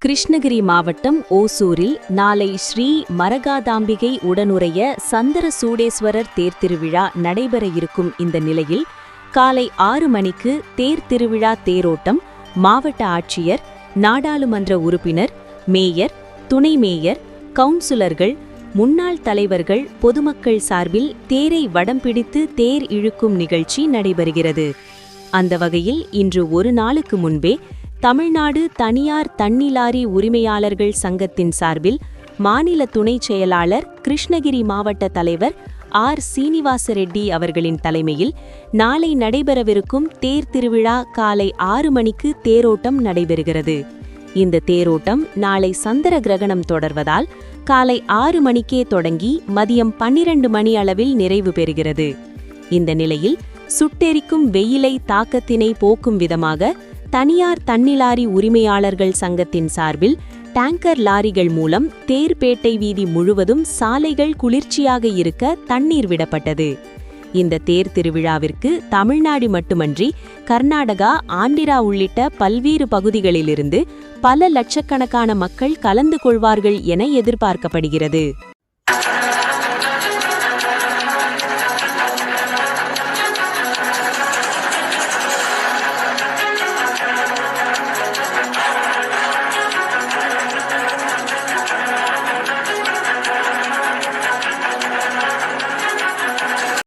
கிருஷ்ணகிரி மாவட்டம் ஓசூரில் நாளை ஸ்ரீ மரகாதாம்பிகை உடனுறைய சந்தர சூடேஸ்வரர் தேர் திருவிழா நடைபெற இருக்கும் இந்த நிலையில் காலை 6 மணிக்கு தேர் திருவிழா தேரோட்டம் மாவட்ட ஆட்சியர், நாடாளுமன்ற உறுப்பினர், மேயர், துணை மேயர், கவுன்சிலர்கள், முன்னாள் தலைவர்கள், பொதுமக்கள் சார்பில் தேரை வடம் பிடித்து தேர் இழுக்கும் நிகழ்ச்சி நடைபெறுகிறது. அந்த வகையில் இன்று ஒரு நாளுக்கு முன்பே தமிழ்நாடு தனியார் தண்ணி லாரி உரிமையாளர்கள் சங்கத்தின் சார்பில் மாநில துணைச் செயலாளர், கிருஷ்ணகிரி மாவட்ட தலைவர் ஆர். சீனிவாச ரெட்டி அவர்களின் தலைமையில் நாளை நடைபெறவிருக்கும் தேர் திருவிழா காலை 6 மணிக்கு தேரோட்டம் நடைபெறுகிறது. இந்த தேரோட்டம் நாளை சந்திர கிரகணம் தொடர்வதால் காலை 6 மணிக்கே தொடங்கி மதியம் 12 மணி அளவில் நிறைவு பெறுகிறது. இந்த நிலையில் சுட்டெரிக்கும் வெயிலை தாக்கத்தினை போக்கும் விதமாக தனியார் தண்ணி லாரி உரிமையாளர்கள் சங்கத்தின் சார்பில் டேங்கர் லாரிகள் மூலம் தேர்பேட்டை வீதி முழுவதும் சாலைகள் குளிர்ச்சியாக இருக்க தண்ணீர் விடப்பட்டது. இந்த தேர் திருவிழாவிற்கு தமிழ்நாடு மட்டுமன்றி கர்நாடகா, ஆந்திரா உள்ளிட்ட பல்வேறு பகுதிகளிலிருந்து பல லட்சக்கணக்கான மக்கள் கலந்து கொள்வார்கள் என எதிர்பார்க்கப்படுகிறது.